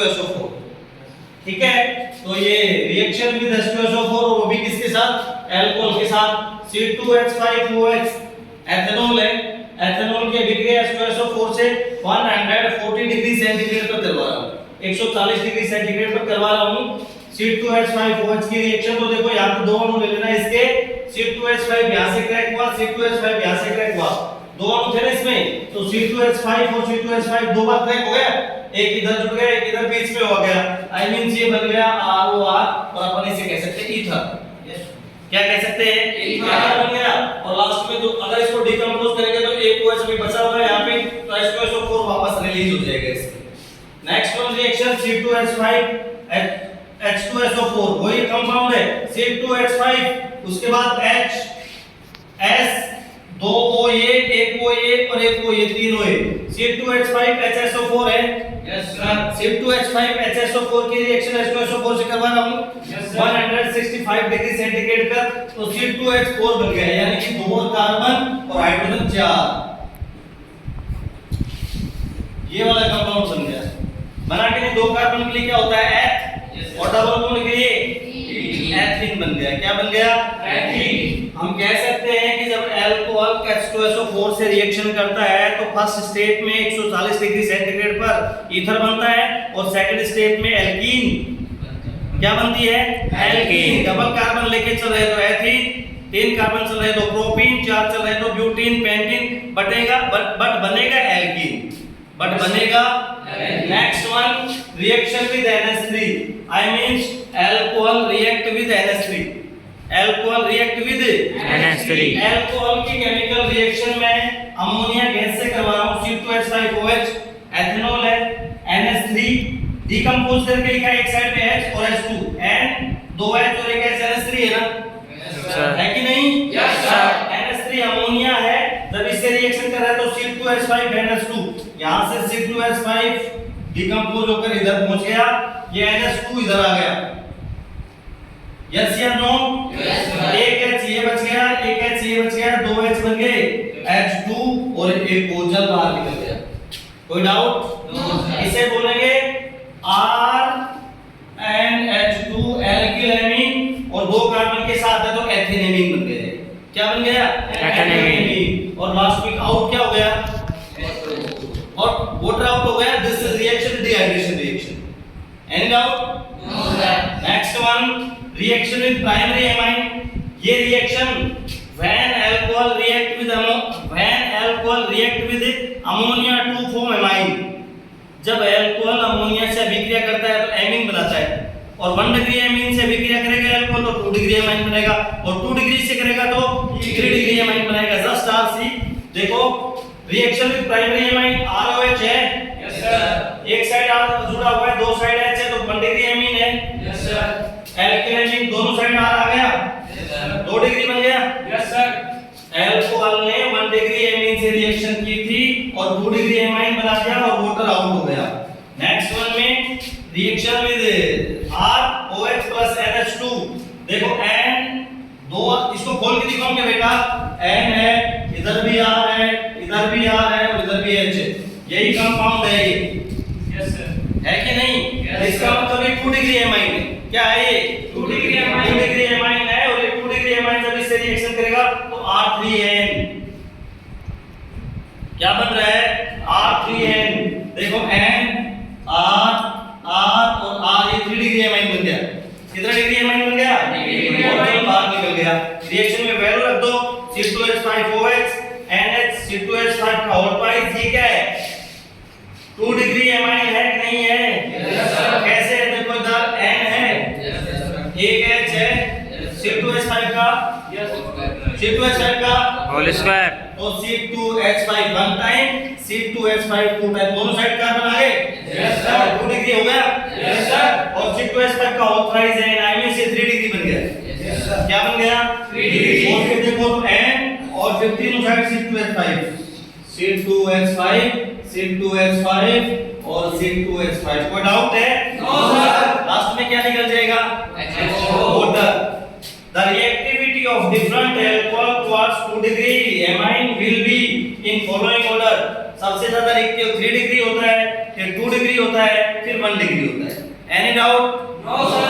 H2SO4। ठीक है, तो ये रिएक्शन विद H2SO4 वो भी किसके साथ, अल्कोहल के साथ। C2H5OH एथेनॉल है, एथेनॉल की अभिक्रिया H2SO4 से 140 डिग्री सेंटीग्रेड पर करवा रहा हूं, 140 डिग्री सेंटीग्रेड पर करवा रहा हूं C2H5OH की रिएक्शन। तो देखो यहां पे दो अणु ले लेना इसके, C2H5 यहां से क्रैक हुआ, C2H5 यहां से क्रैक हुआ, दो अणु थे ना इसमें, तो C2H5 और C2H5 दो बार क्रैक हो गया, एक इधर जुड़ गया एक इधर बीच में हो गया, आई मीन ये बन गया ROR और अपन इसे कह सकते हैं ईथर। क्या कह सकते हैं, ईथर बन गया। और लास्ट में तो अगर इसको डिकंपोज करेंगे तो एक OH भी बचा हुआ है यहां पे, तो H2SO4 वापस रिलीज हो जाएगा इसमें। Next one reaction C2H5 H2SO4 वही कंपाउंड है, C2H5 उसके बाद H S दो OA एक OA और एक OA तीन OA, C2H5 HSO4 है। यस सर, C2H5 HSO4 की रिएक्शन H2SO4 से करवा रहा हूं 165 डिग्री सेंटीग्रेड पर, तो C2H4 बन गया, यानी कि दो कार्बन और हाइड्रोजन 4, ये वाला कंपाउंड बन गया। बना के नहीं, दो कार्बन के लिए क्या होता है एथ, और डबल बॉन्ड के लिए एथीन बन गया। क्या बन गया, एथीन। हम कह सकते हैं कि जब अल्कोहल H2SO4 से रिएक्शन करता है तो फर्स्ट स्टेप में 140 डिग्री सेंटीग्रेड पर ईथर बनता है, और सेकंड स्टेप में एल्कीन क्या बनती है, एल्कीन। डबल कार्बन लेके चल रहे तो एथीन, तीन कार्बन चल रहे तो प्रोपीन, चार चल रहे तो ब्यूटीन पेंटीन, बट बनेगा एल्कीन, बट बनेगा। Next one reaction with NH3, I means alcohol react with NH3, alcohol react with NH3। Alcohol की केमिकल रिएक्शन में अमोनिया गैस से करवा रहा हूं C2H5OH, एथेनॉल है, NH3 डिकंपोज करके लिखा है एक साइड पे H और H2, N दो H और एक H, NH3 है ना, है कि नहीं, यस सर। NH3 अमोनिया है, जब इससे रिएक्शन कर रहा है तो C2H5 NH2, यहां से C2H5 डिकंपोज होकर इधर पहुंच गया, ये NH2 इधर आ गया, यस या नो, यस सर। एक H ये बच गया, एक H ये बच गया, दो H बन गए, H2 और एक O जल बाहर निकल गया। कोई डाउट, नो सर। इसे बोलेंगे RNH2 एल्किल एमीन, और दो कार्बन के साथ है तो एथेनेमीन बन गया। क्या बन गया, एथेनेमीन। और लास्ट में आउट क्या हो गया, और वाटर आउट हो गया। This is reaction dehydration reaction. Any doubt, no sir. Next one reaction with primary amine, ये reaction when alcohol react with ammonia to form amine, जब अल्कोहल अमोनिया से अभिक्रिया करता है तो एमीन बनाता है, और 1 डिग्री एमीन से अभिक्रिया करेगा अल्कोहल तो 2 डिग्री एमाइन बनेगा, और 2 डिग्री से करेगा तो 3 डिग्री एमाइन बनेगा। जस्ट RC देखो, reaction with primary amine ROH है, यस सर, एक साइड R जुड़ा हुआ है, दो साइड H है तो 1 डिग्री एमीन है, यस सर। एल्किल एमीन दोनों साइड R आ गया, यस सर, 2 डिग्री बन गया, यस सर। अल्कोहल ने 1 डिग्री एमीन से रिएक्शन की थी और 2 डिग्री एमाइन बना दिया और वाटर आउट हो गया। नेक्स्ट वन में reaction with ROH plus NH2, देखो N दो, इसको खोल के दिखाऊं क्या बेटा, N है, इधर भी R है, इधर भी R है और इधर भी H है, यही कंपाउंड है ये, यस सर, है कि नहीं, इसका मतलब ये 2 डिग्री एमाइन है। क्या है ये, 2 डिग्री एमाइन है, और ये 2 डिग्री एमाइन जब इससे रिएक्शन करेगा तो R3N क्या बन रहा है, R3N। देखो N R और R, ये 3 डिग्री एमाइन बन गया। कितना डिग्री एमाइन बन गया, और बाहर निकल गया। रिएक्शन में वैल्यू रख दो, C2H5OH NH C2H5 का होल प्राइस, ये क्या है, 2 डिग्री एमाइन है कि नहीं है, यस सर। कैसे है, देखो इधर N है, यस सर, एक H है, C2H5 का, यस, C2H5 का होल स्क्वायर, तो C2H5 1 टाइम, C2H5 2 टाइम, दोनों साइड कार्बन आ गए, यस सर, 2 डिग्री हो गया, यस सर। और C2H5 का होल प्राइस है आई मीन से 3 डिग्री बन गया, यस सर। क्या बन गया, 3 डिग्री। और फिर देखो तो N और फिर तीनों साइड C2H5 और C2H5, कोई डाउट है, नो सर। लास्ट में क्या निकल जाएगा, water. The reactivity of different alcohol towards 2 degree amine will be in following order. सबसे ज्यादा रिएक्टिव 3 डिग्री होता है, फिर 2 डिग्री होता है, फिर 1 डिग्री होता है। Any doubt? No sir.